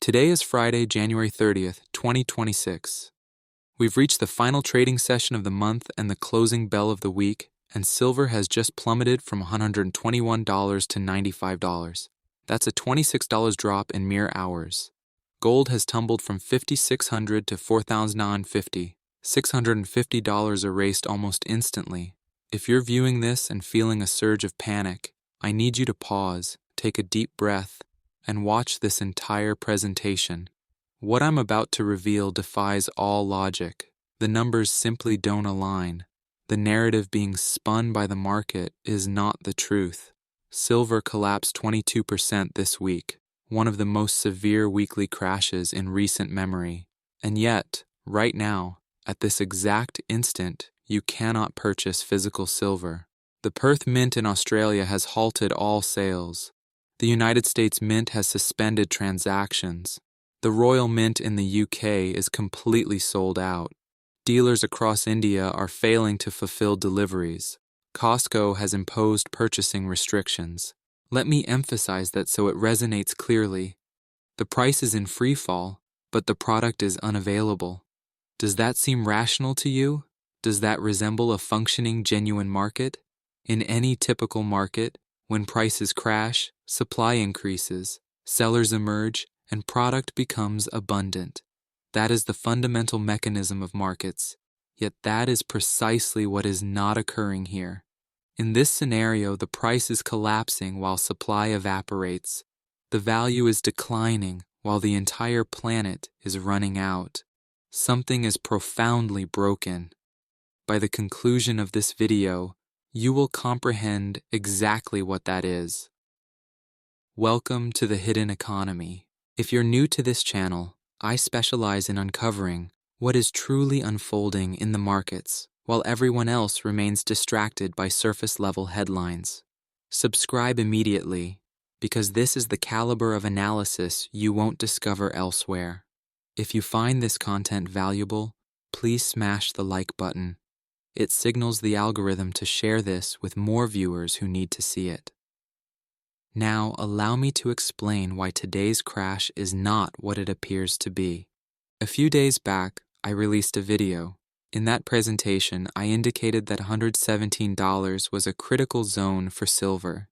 Today is Friday, January 30th, 2026. We've reached the final trading session of the month and the closing bell of the week, and silver has just plummeted from $121 to $95. That's a $26 drop in mere hours. Gold has tumbled from $5,600 to $4,950. $650 erased almost instantly. If you're viewing this and feeling a surge of panic, I need you to pause, take a deep breath, and watch this entire presentation. What I'm about to reveal defies all logic. The numbers simply don't align. The narrative being spun by the market is not the truth. Silver collapsed 22% this week, one of the most severe weekly crashes in recent memory. And yet, right now, at this exact instant, you cannot purchase physical silver. The Perth Mint in Australia has halted all sales. The United States Mint has suspended transactions. The Royal Mint in the UK is completely sold out. Dealers across India are failing to fulfill deliveries. Costco has imposed purchasing restrictions. Let me emphasize that so it resonates clearly. The price is in free fall, but the product is unavailable. Does that seem rational to you? Does that resemble a functioning, genuine market? In any typical market, when prices crash, supply increases, sellers emerge, and product becomes abundant. That is the fundamental mechanism of markets, yet that is precisely what is not occurring here. In this scenario, the price is collapsing while supply evaporates. The value is declining while the entire planet is running out. Something is profoundly broken. By the conclusion of this video, you will comprehend exactly what that is. Welcome to the hidden economy. If you're new to this channel, I specialize in uncovering what is truly unfolding in the markets, while everyone else remains distracted by surface-level headlines. Subscribe immediately, because this is the caliber of analysis you won't discover elsewhere. If you find this content valuable, please smash the like button. It signals the algorithm to share this with more viewers who need to see it. Now, allow me to explain why today's crash is not what it appears to be. A few days back, I released a video. In that presentation, I indicated that $117 was a critical zone for silver.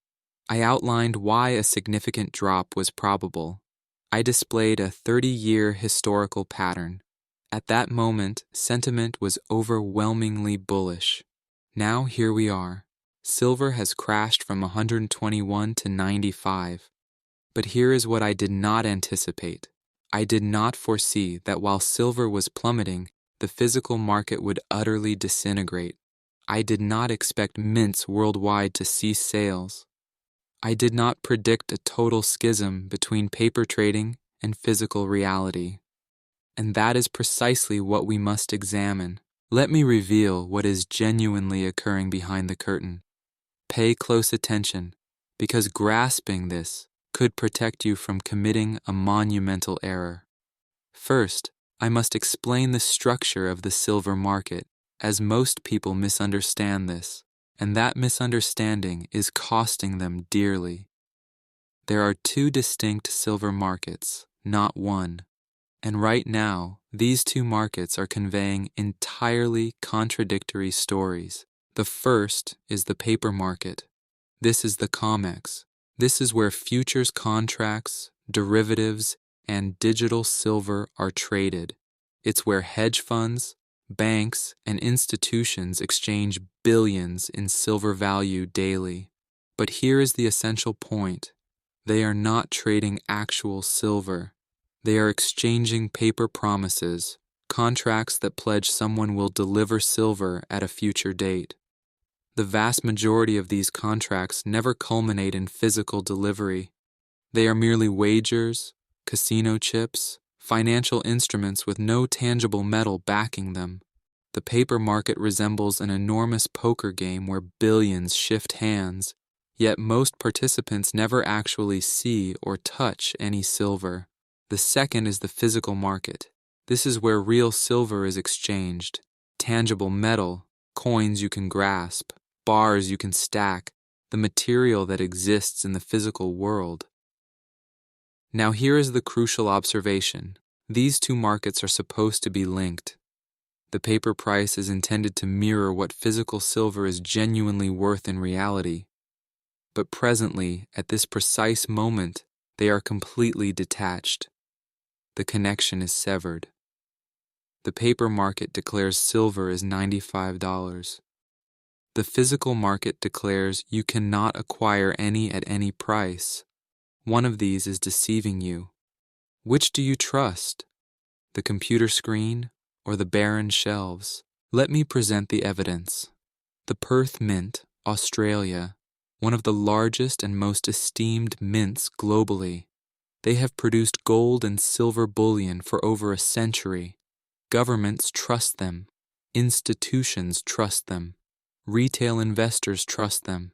I outlined why a significant drop was probable. I displayed a 30-year historical pattern. At that moment, sentiment was overwhelmingly bullish. Now here we are. Silver has crashed from 121 to 95. But here is what I did not anticipate. I did not foresee that while silver was plummeting, the physical market would utterly disintegrate. I did not expect mints worldwide to cease sales. I did not predict a total schism between paper trading and physical reality. And that is precisely what we must examine. Let me reveal what is genuinely occurring behind the curtain. Pay close attention, because grasping this could protect you from committing a monumental error. First, I must explain the structure of the silver market, as most people misunderstand this, and that misunderstanding is costing them dearly. There are two distinct silver markets, not one. And right now, these two markets are conveying entirely contradictory stories. The first is the paper market. This is the COMEX. This is where futures contracts, derivatives, and digital silver are traded. It's where hedge funds, banks, and institutions exchange billions in silver value daily. But here is the essential point. They are not trading actual silver. They are exchanging paper promises, contracts that pledge someone will deliver silver at a future date. The vast majority of these contracts never culminate in physical delivery. They are merely wagers, casino chips, financial instruments with no tangible metal backing them. The paper market resembles an enormous poker game where billions shift hands, yet most participants never actually see or touch any silver. The second is the physical market. This is where real silver is exchanged. Tangible metal, coins you can grasp, bars you can stack, the material that exists in the physical world. Now here is the crucial observation. These two markets are supposed to be linked. The paper price is intended to mirror what physical silver is genuinely worth in reality. But presently, at this precise moment, they are completely detached. The connection is severed. The paper market declares silver is $95. The physical market declares you cannot acquire any at any price. One of these is deceiving you. Which do you trust? The computer screen or the barren shelves? Let me present the evidence. The Perth Mint, Australia, one of the largest and most esteemed mints globally. They have produced gold and silver bullion for over a century. Governments trust them. Institutions trust them. Retail investors trust them.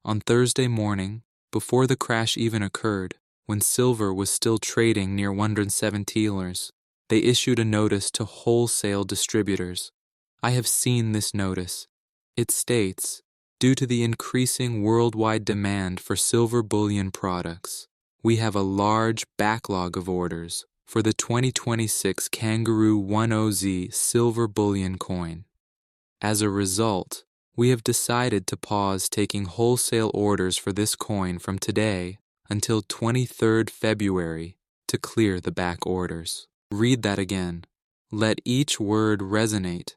On Thursday morning, before the crash even occurred, when silver was still trading near $107, they issued a notice to wholesale distributors. I have seen this notice. It states, due to the increasing worldwide demand for silver bullion products, we have a large backlog of orders for the 2026 Kangaroo 10Z silver bullion coin. As a result, we have decided to pause taking wholesale orders for this coin from today until 23rd February to clear the back orders. Read that again. Let each word resonate.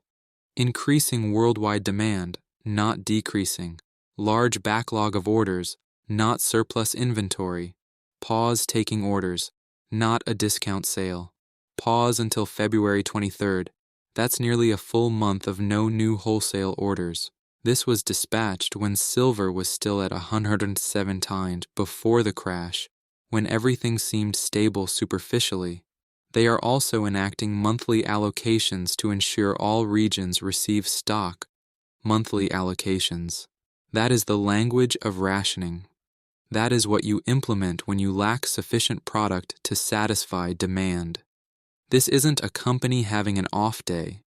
Increasing worldwide demand, not decreasing. Large backlog of orders, not surplus inventory. Pause taking orders, not a discount sale. Pause until February 23rd. That's nearly a full month of no new wholesale orders. This was dispatched when silver was still at 107 before the crash, when everything seemed stable superficially. They are also enacting monthly allocations to ensure all regions receive stock. Monthly allocations. That is the language of rationing. That is what you implement when you lack sufficient product to satisfy demand. This isn't a company having an off day.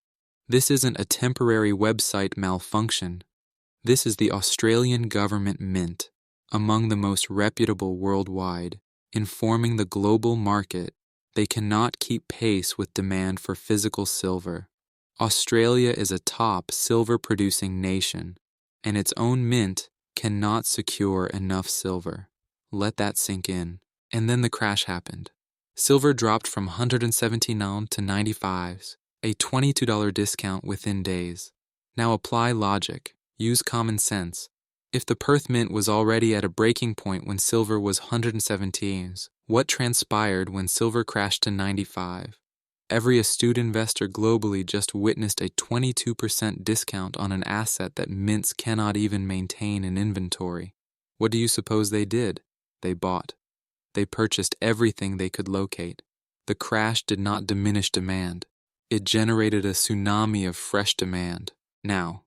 This isn't a temporary website malfunction. This is the Australian Government Mint, among the most reputable worldwide, informing the global market they cannot keep pace with demand for physical silver. Australia is a top silver-producing nation, and its own mint cannot secure enough silver. Let that sink in. And then the crash happened. Silver dropped from 179 to 95s, a $22 discount within days. Now apply logic. Use common sense. If the Perth Mint was already at a breaking point when silver was 117s, what transpired when silver crashed to 95? Every astute investor globally just witnessed a 22% discount on an asset that mints cannot even maintain in inventory. What do you suppose they did? They bought. They purchased everything they could locate. The crash did not diminish demand. It generated a tsunami of fresh demand. Now,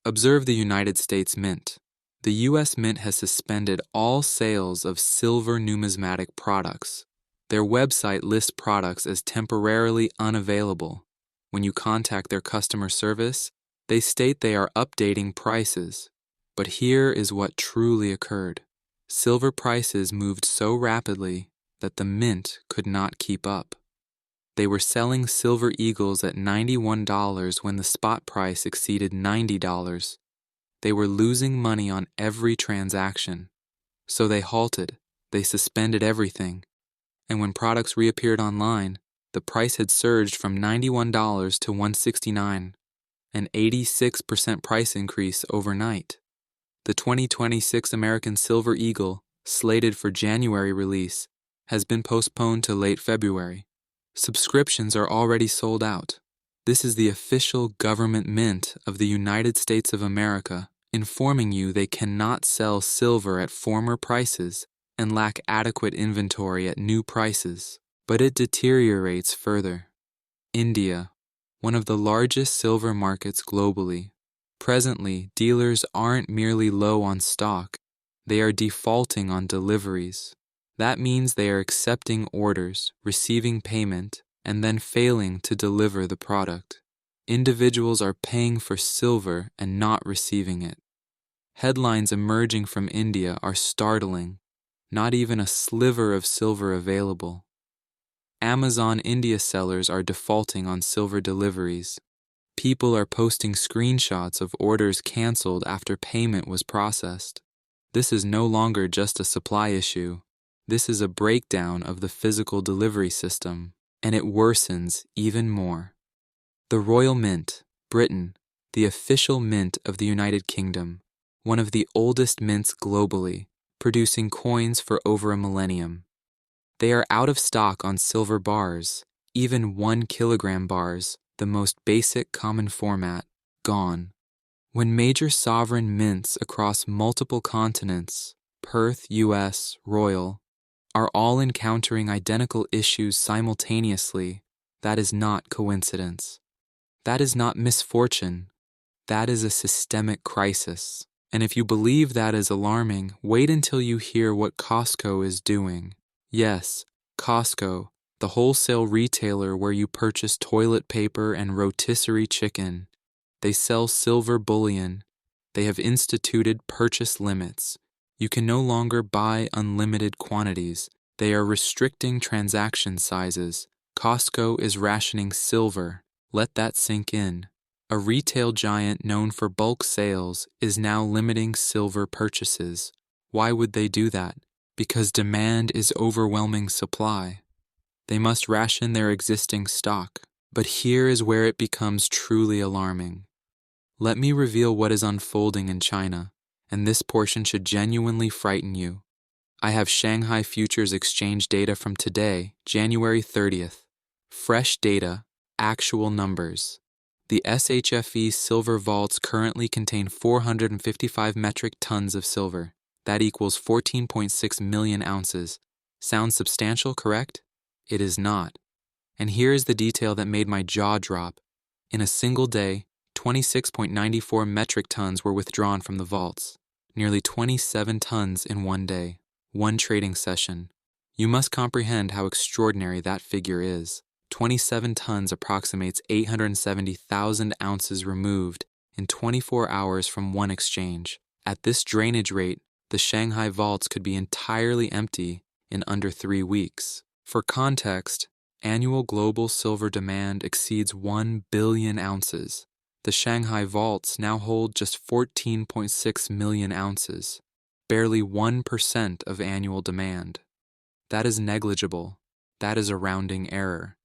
observe the United States Mint. The U.S. Mint has suspended all sales of silver numismatic products. Their website lists products as temporarily unavailable. When you contact their customer service, they state they are updating prices. But here is what truly occurred. Silver prices moved so rapidly that the Mint could not keep up. They were selling silver eagles at $91 when the spot price exceeded $90. They were losing money on every transaction. So they halted. They suspended everything. And when products reappeared online, the price had surged from $91 to $169, an 86% price increase overnight. The 2026 American Silver Eagle, slated for January release, has been postponed to late February. Subscriptions are already sold out. This is the official government mint of the United States of America, informing you they cannot sell silver at former prices and lack adequate inventory at new prices. But it deteriorates further. India, one of the largest silver markets globally. Presently, dealers aren't merely low on stock, they are defaulting on deliveries. That means they are accepting orders, receiving payment, and then failing to deliver the product. Individuals are paying for silver and not receiving it. Headlines emerging from India are startling. Not even a sliver of silver available. Amazon India sellers are defaulting on silver deliveries. People are posting screenshots of orders canceled after payment was processed. This is no longer just a supply issue. This is a breakdown of the physical delivery system, and it worsens even more. The Royal Mint, Britain, the official mint of the United Kingdom, one of the oldest mints globally, producing coins for over a millennium. They are out of stock on silver bars, even 1 kilogram bars, the most basic common format, gone. When major sovereign mints across multiple continents, Perth, US, Royal, are all encountering identical issues simultaneously, that is not coincidence. That is not misfortune. That is a systemic crisis. And if you believe that is alarming, wait until you hear what Costco is doing. Yes, Costco, the wholesale retailer where you purchase toilet paper and rotisserie chicken. They sell silver bullion. They have instituted purchase limits. You can no longer buy unlimited quantities. They are restricting transaction sizes. Costco is rationing silver. Let that sink in. A retail giant known for bulk sales is now limiting silver purchases. Why would they do that? Because demand is overwhelming supply. They must ration their existing stock. But here is where it becomes truly alarming. Let me reveal what is unfolding in China, and this portion should genuinely frighten you. I have Shanghai Futures Exchange data from today, January 30th. Fresh data, actual numbers. The SHFE silver vaults currently contain 455 metric tons of silver. That equals 14.6 million ounces. Sounds substantial, correct? It is not. And here is the detail that made my jaw drop. In a single day, 26.94 metric tons were withdrawn from the vaults. Nearly 27 tons in one day, one trading session. You must comprehend how extraordinary that figure is. 27 tons approximates 870,000 ounces removed in 24 hours from one exchange. At this drainage rate, the Shanghai vaults could be entirely empty in under 3 weeks. For context, annual global silver demand exceeds 1 billion ounces. The Shanghai vaults now hold just 14.6 million ounces, barely 1% of annual demand. That is negligible. That is a rounding error.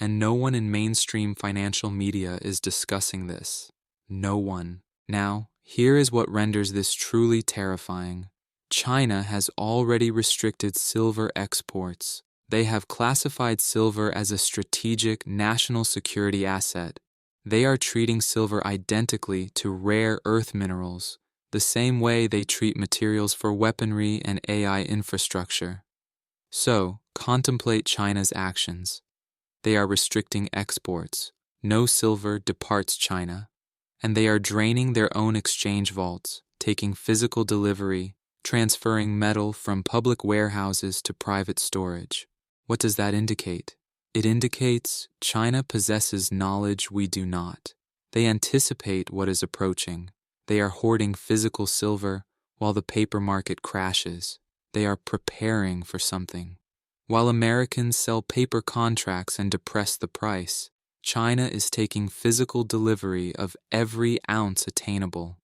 And no one in mainstream financial media is discussing this. No one. Now, here is what renders this truly terrifying. China has already restricted silver exports. They have classified silver as a strategic national security asset. They are treating silver identically to rare earth minerals, the same way they treat materials for weaponry and AI infrastructure. So, contemplate China's actions. They are restricting exports. No silver departs China. And they are draining their own exchange vaults, taking physical delivery, transferring metal from public warehouses to private storage. What does that indicate? It indicates China possesses knowledge we do not. They anticipate what is approaching. They are hoarding physical silver while the paper market crashes. They are preparing for something. While Americans sell paper contracts and depress the price, China is taking physical delivery of every ounce attainable.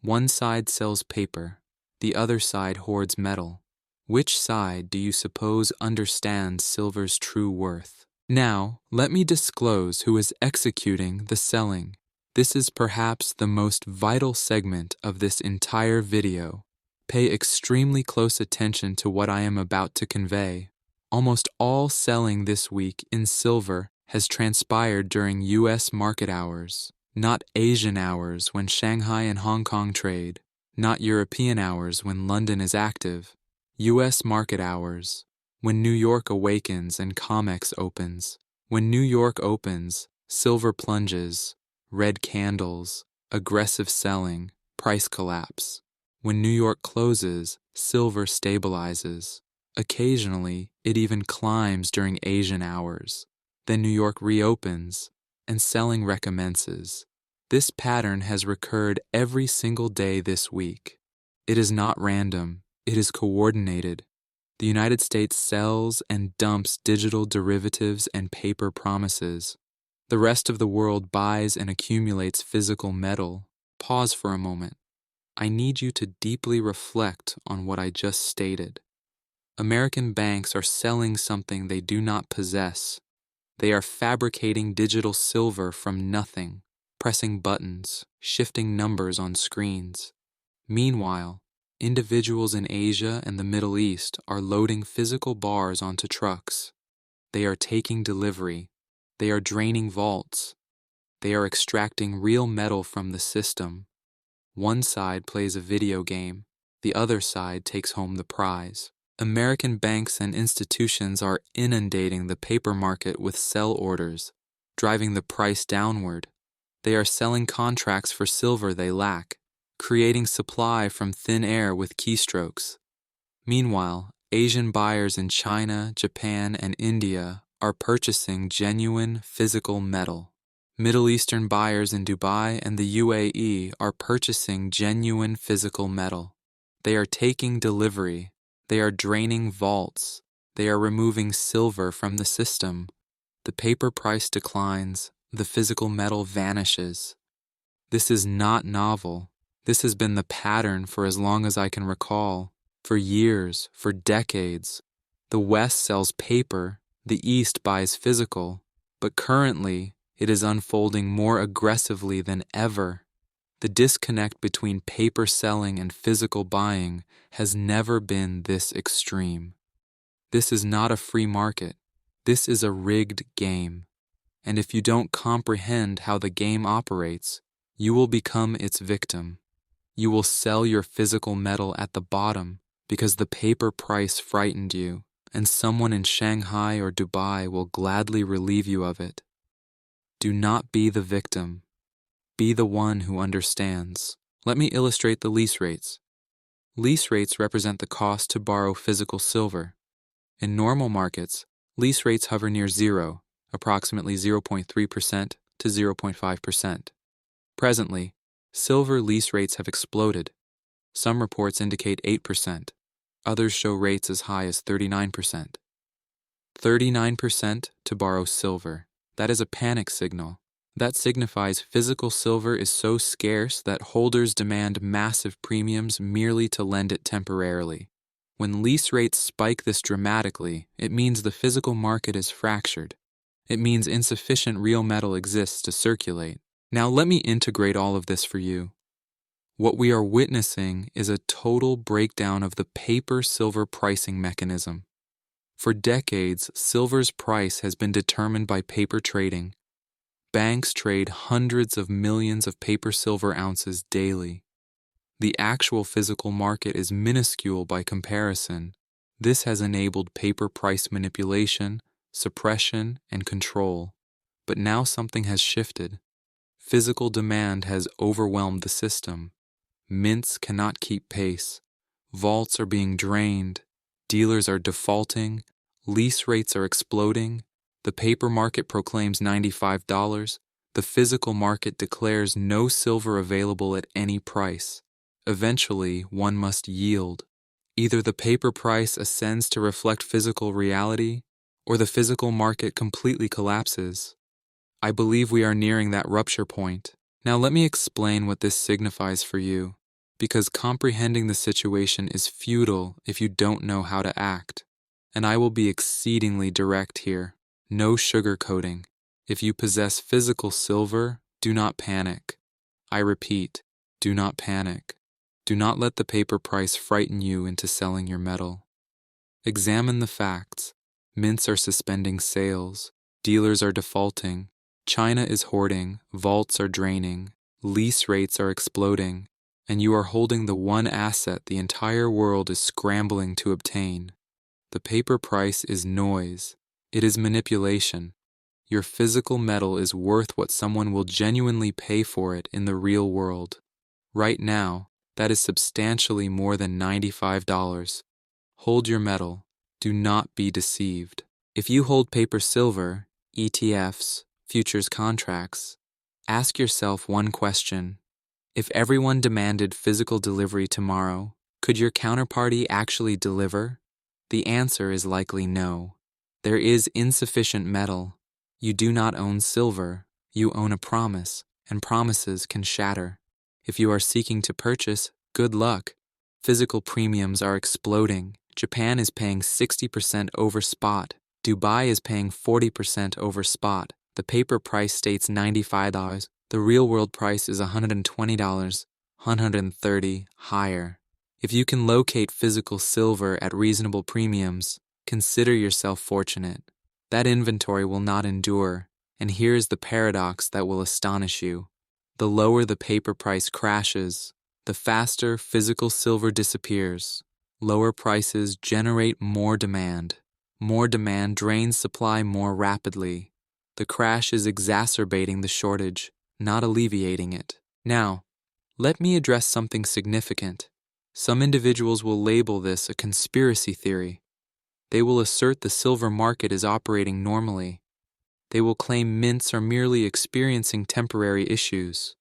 One side sells paper, the other side hoards metal. Which side do you suppose understands silver's true worth? Now, let me disclose who is executing the selling. This is perhaps the most vital segment of this entire video. Pay extremely close attention to what I am about to convey. Almost all selling this week in silver has transpired during U.S. market hours, not Asian hours when Shanghai and Hong Kong trade, not European hours when London is active, U.S. market hours, when New York awakens and COMEX opens. When New York opens, silver plunges, red candles, aggressive selling, price collapse. When New York closes, silver stabilizes. Occasionally, it even climbs during Asian hours. Then New York reopens, and selling recommences. This pattern has recurred every single day this week. It is not random, it is coordinated. The United States sells and dumps digital derivatives and paper promises. The rest of the world buys and accumulates physical metal. Pause for a moment. I need you to deeply reflect on what I just stated. American banks are selling something they do not possess. They are fabricating digital silver from nothing, pressing buttons, shifting numbers on screens. Meanwhile, individuals in Asia and the Middle East are loading physical bars onto trucks. They are taking delivery. They are draining vaults. They are extracting real metal from the system. One side plays a video game. The other side takes home the prize. American banks and institutions are inundating the paper market with sell orders, driving the price downward. They are selling contracts for silver they lack, creating supply from thin air with keystrokes. Meanwhile, Asian buyers in China, Japan, and India are purchasing genuine physical metal. Middle Eastern buyers in Dubai and the UAE are purchasing genuine physical metal. They are taking delivery. They are draining vaults. They are removing silver from the system. The paper price declines. The physical metal vanishes. This is not novel. This has been the pattern for as long as I can recall. For years, for decades. The West sells paper. The East buys physical. But currently, it is unfolding more aggressively than ever. The disconnect between paper selling and physical buying has never been this extreme. This is not a free market. This is a rigged game. And if you don't comprehend how the game operates, you will become its victim. You will sell your physical metal at the bottom because the paper price frightened you, and someone in Shanghai or Dubai will gladly relieve you of it. Do not be the victim. Be the one who understands. Let me illustrate the lease rates. Lease rates represent the cost to borrow physical silver. In normal markets, lease rates hover near zero, approximately 0.3% to 0.5%. Presently, silver lease rates have exploded. Some reports indicate 8%. Others show rates as high as 39%. 39% to borrow silver. That is a panic signal. That signifies physical silver is so scarce that holders demand massive premiums merely to lend it temporarily. When lease rates spike this dramatically, it means the physical market is fractured. It means insufficient real metal exists to circulate. Now let me integrate all of this for you. What we are witnessing is a total breakdown of the paper-silver pricing mechanism. For decades, silver's price has been determined by paper trading. Banks trade hundreds of millions of paper silver ounces daily. The actual physical market is minuscule by comparison. This has enabled paper price manipulation, suppression, and control. But now something has shifted. Physical demand has overwhelmed the system. Mints cannot keep pace. Vaults are being drained. Dealers are defaulting. Lease rates are exploding. The paper market proclaims $95. The physical market declares no silver available at any price. Eventually, one must yield. Either the paper price ascends to reflect physical reality, or the physical market completely collapses. I believe we are nearing that rupture point. Now let me explain what this signifies for you, because comprehending the situation is futile if you don't know how to act. And I will be exceedingly direct here. No sugarcoating. If you possess physical silver, do not panic. I repeat, do not panic. Do not let the paper price frighten you into selling your metal. Examine the facts. Mints are suspending sales. Dealers are defaulting. China is hoarding. Vaults are draining. Lease rates are exploding. And you are holding the one asset the entire world is scrambling to obtain. The paper price is noise. It is manipulation. Your physical metal is worth what someone will genuinely pay for it in the real world. Right now, that is substantially more than $95. Hold your metal. Do not be deceived. If you hold paper silver, ETFs, futures contracts, ask yourself one question. If everyone demanded physical delivery tomorrow, could your counterparty actually deliver? The answer is likely no. There is insufficient metal. You do not own silver. You own a promise, and promises can shatter. If you are seeking to purchase, good luck. Physical premiums are exploding. Japan is paying 60% over spot. Dubai is paying 40% over spot. The paper price states $95. The real-world price is $120, $130 higher. If you can locate physical silver at reasonable premiums, consider yourself fortunate. That inventory will not endure, and here is the paradox that will astonish you. The lower the paper price crashes, the faster physical silver disappears. Lower prices generate more demand. More demand drains supply more rapidly. The crash is exacerbating the shortage, not alleviating it. Now, let me address something significant. Some individuals will label this a conspiracy theory. They will assert the silver market is operating normally. They will claim mints are merely experiencing temporary issues.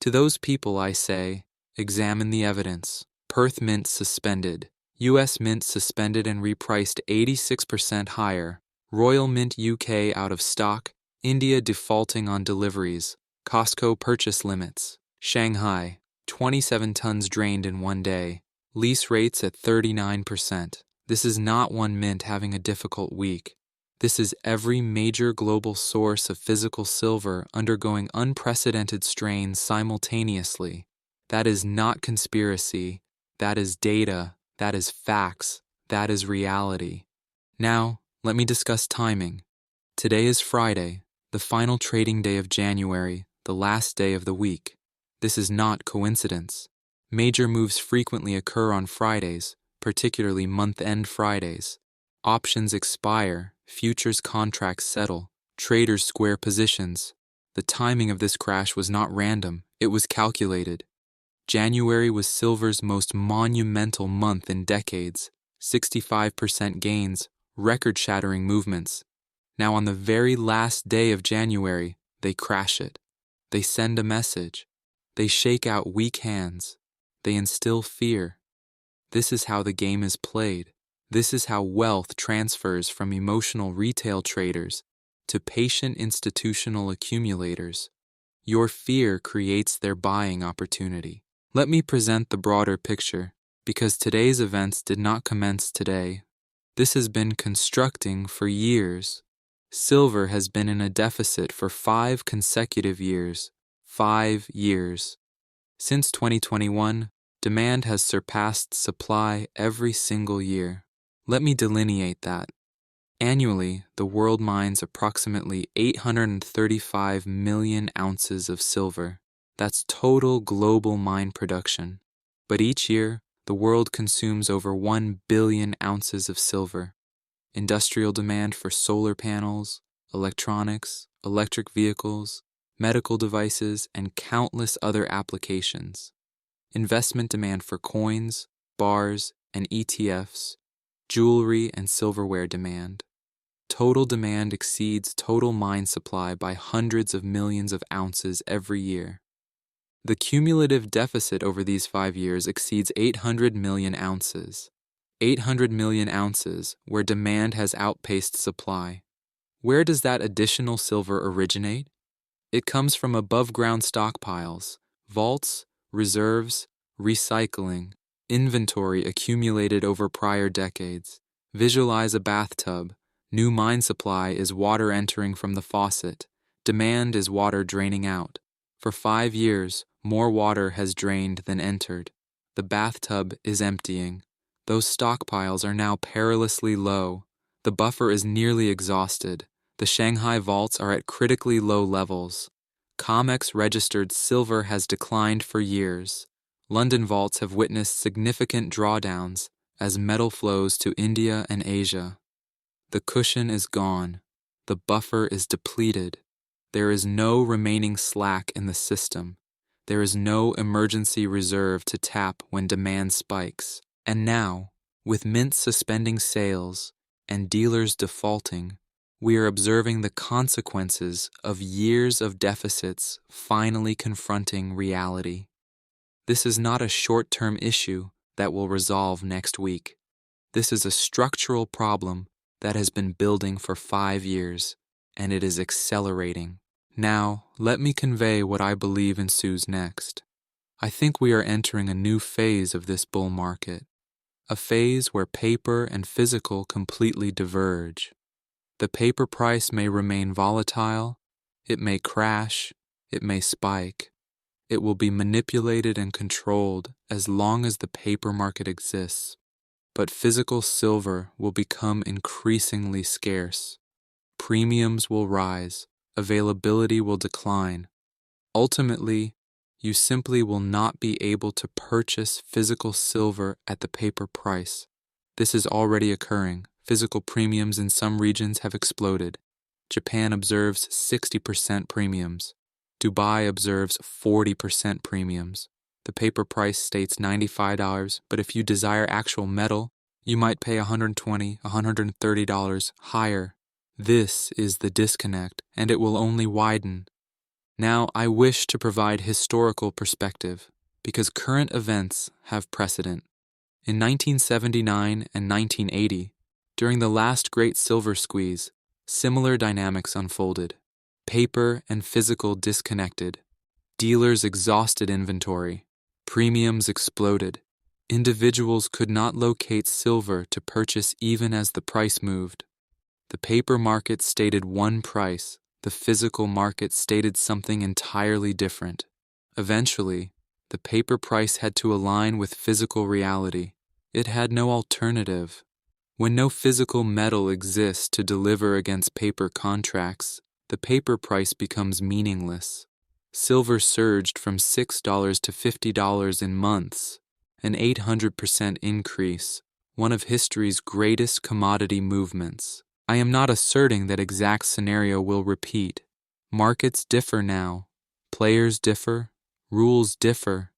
To those people, I say, examine the evidence. Perth Mint suspended. U.S. Mint suspended and repriced 86% higher. Royal Mint UK out of stock. India defaulting on deliveries. Costco purchase limits. Shanghai, 27 tons drained in one day. Lease rates at 39%. This is not one mint having a difficult week. This is every major global source of physical silver undergoing unprecedented strains simultaneously. That is not conspiracy. That is data. That is facts. That is reality. Now, let me discuss timing. Today is Friday, the final trading day of January, the last day of the week. This is not coincidence. Major moves frequently occur on Fridays, particularly month-end Fridays. Options expire, futures contracts settle, traders square positions. The timing of this crash was not random, it was calculated. January was silver's most monumental month in decades. 65% gains, record-shattering movements. Now on the very last day of January, they crash it. They send a message. They shake out weak hands. They instill fear. This is how the game is played. This is how wealth transfers from emotional retail traders to patient institutional accumulators. Your fear creates their buying opportunity. Let me present the broader picture, because today's events did not commence today. This has been constructing for years. Silver has been in a deficit for 5 consecutive years. 5 years. Since 2021, demand has surpassed supply every single year. Let me delineate that. Annually, the world mines approximately 835 million ounces of silver. That's total global mine production. But each year, the world consumes over 1 billion ounces of silver. Industrial demand for solar panels, electronics, electric vehicles, medical devices, and countless other applications. Investment demand for coins, bars, and ETFs, jewelry and silverware demand. Total demand exceeds total mine supply by hundreds of millions of ounces every year. The cumulative deficit over these 5 years exceeds 800 million ounces. 800 million ounces where demand has outpaced supply. Where does that additional silver originate? It comes from above-ground stockpiles, vaults, reserves, recycling, inventory accumulated over prior decades. Visualize a bathtub. New mine supply is water entering from the faucet. Demand is water draining out. For 5 years, more water has drained than entered. The bathtub is emptying. Those stockpiles are now perilously low. The buffer is nearly exhausted. The Shanghai vaults are at critically low levels. COMEX-registered silver has declined for years. London vaults have witnessed significant drawdowns as metal flows to India and Asia. The cushion is gone. The buffer is depleted. There is no remaining slack in the system. There is no emergency reserve to tap when demand spikes. And now, with mints suspending sales and dealers defaulting, we are observing the consequences of years of deficits finally confronting reality. This is not a short-term issue that will resolve next week. This is a structural problem that has been building for 5 years, and it is accelerating. Now, let me convey what I believe ensues next. I think we are entering a new phase of this bull market, a phase where paper and physical completely diverge. The paper price may remain volatile, it may crash, it may spike. It will be manipulated and controlled as long as the paper market exists. But physical silver will become increasingly scarce. Premiums will rise, availability will decline. Ultimately, you simply will not be able to purchase physical silver at the paper price. This is already occurring. Physical premiums in some regions have exploded. Japan observes 60% premiums. Dubai observes 40% premiums. The paper price states $95, but if you desire actual metal, you might pay $120, $130 higher. This is the disconnect, and it will only widen. Now, I wish to provide historical perspective, because current events have precedent. In 1979 and 1980, during the last great silver squeeze, similar dynamics unfolded. Paper and physical disconnected. Dealers exhausted inventory. Premiums exploded. Individuals could not locate silver to purchase even as the price moved. The paper market stated one price. The physical market stated something entirely different. Eventually, the paper price had to align with physical reality. It had no alternative. When no physical metal exists to deliver against paper contracts, the paper price becomes meaningless. Silver surged from $6 to $50 in months, an 800% increase, one of history's greatest commodity movements. I am not asserting that exact scenario will repeat. Markets differ now. Players differ. Rules differ.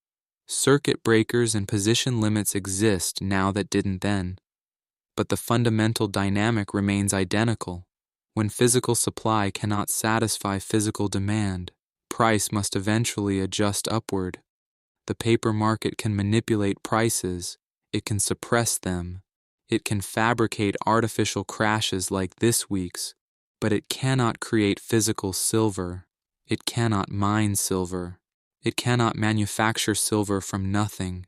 Circuit breakers and position limits exist now that didn't then. But the fundamental dynamic remains identical. When physical supply cannot satisfy physical demand, price must eventually adjust upward. The paper market can manipulate prices. It can suppress them. It can fabricate artificial crashes like this week's, but it cannot create physical silver. It cannot mine silver. It cannot manufacture silver from nothing.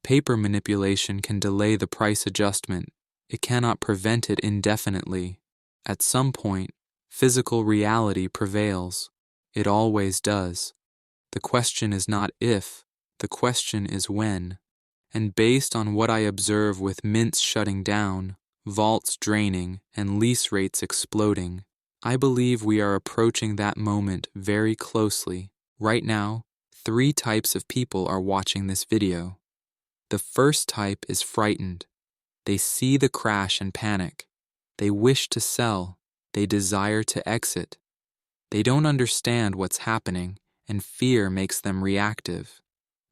Paper manipulation can delay the price adjustment. It cannot prevent it indefinitely. At some point, physical reality prevails. It always does. The question is not if, the question is when. And based on what I observe with mints shutting down, vaults draining, and lease rates exploding, I believe we are approaching that moment very closely. Right now, 3 types of people are watching this video. The first type is frightened. They see the crash and panic. They wish to sell. They desire to exit. They don't understand what's happening, and fear makes them reactive.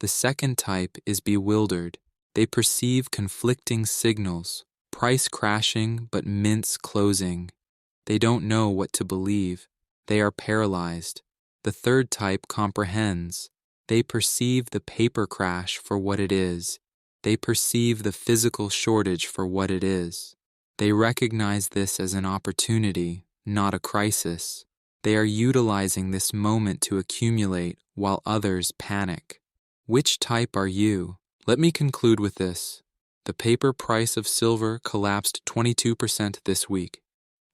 The second type is bewildered. They perceive conflicting signals, price crashing but mints closing. They don't know what to believe. They are paralyzed. The third type comprehends. They perceive the paper crash for what it is. They perceive the physical shortage for what it is. They recognize this as an opportunity, not a crisis. They are utilizing this moment to accumulate while others panic. Which type are you? Let me conclude with this. The paper price of silver collapsed 22% this week.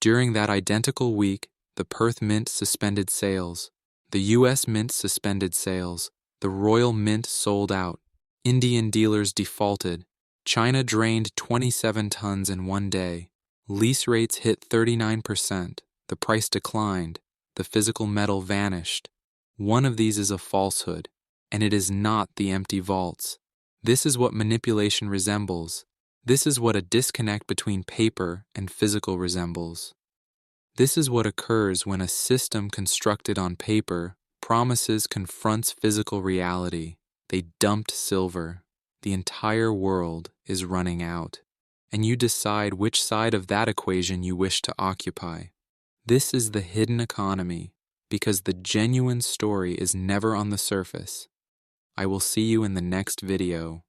During that identical week, the Perth Mint suspended sales. The U.S. Mint suspended sales. The Royal Mint sold out. Indian dealers defaulted. China drained 27 tons in one day. Lease rates hit 39%. The price declined. The physical metal vanished. One of these is a falsehood, and it is not the empty vaults. This is what manipulation resembles. This is what a disconnect between paper and physical resembles. This is what occurs when a system constructed on paper promises confronts physical reality. They dumped silver. The entire world is running out, and you decide which side of that equation you wish to occupy. This is the hidden economy, because the genuine story is never on the surface. I will see you in the next video.